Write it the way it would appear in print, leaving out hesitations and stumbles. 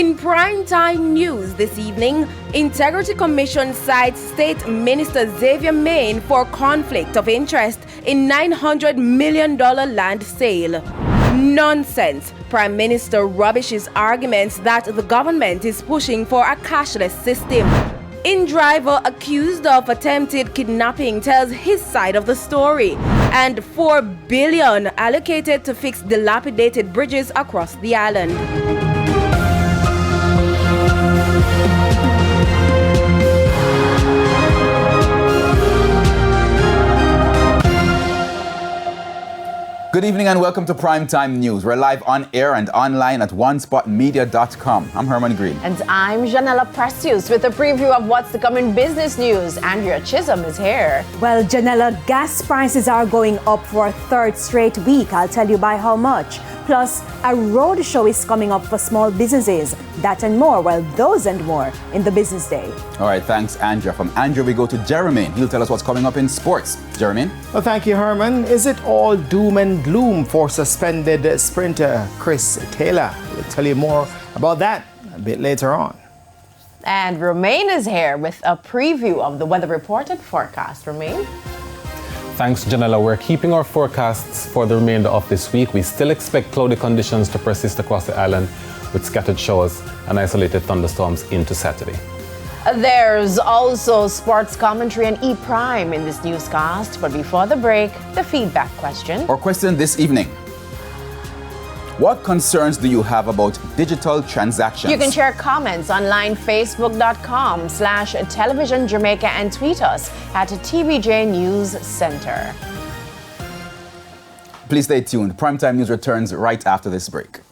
In primetime news this evening, Integrity Commission cites State Minister Xavier Main for conflict of interest in $900 million land sale. Nonsense. Prime Minister rubbishes arguments that the government is pushing for a cashless system. In-driver accused of attempted kidnapping tells his side of the story. And $4 billion allocated to fix dilapidated bridges across the island. Good evening and welcome to Primetime News. We're live on air and online at onespotmedia.com. I'm Herman Green. And I'm Janella Precious with a preview of what's to come in business news. Andrea Chisholm is here. Well, Janella, gas prices are going up for a third straight week. I'll tell you by how much. Plus, a road show is coming up for small businesses. That and more, well, those and more in the business day. All right, thanks, Andrea. From Andrea, we go to Jeremy. He'll tell us what's coming up in sports. Jeremy? Well, thank you, Herman. Is it all doom and gloom for suspended sprinter Chris Taylor? We'll tell you more about that a bit later on. And Romain is here with a preview of the weather report and forecast. Romain? Thanks, Janella. We're keeping our forecasts for the remainder of this week. We still expect cloudy conditions to persist across the island with scattered showers and isolated thunderstorms into Saturday. There's also sports commentary and E-Prime in this newscast. But before the break, the feedback question. Our question this evening. What concerns do you have about digital transactions? You can share comments online, facebook.com/television Jamaica, and tweet us at TVJ News Center. Please stay tuned. Primetime News returns right after this break.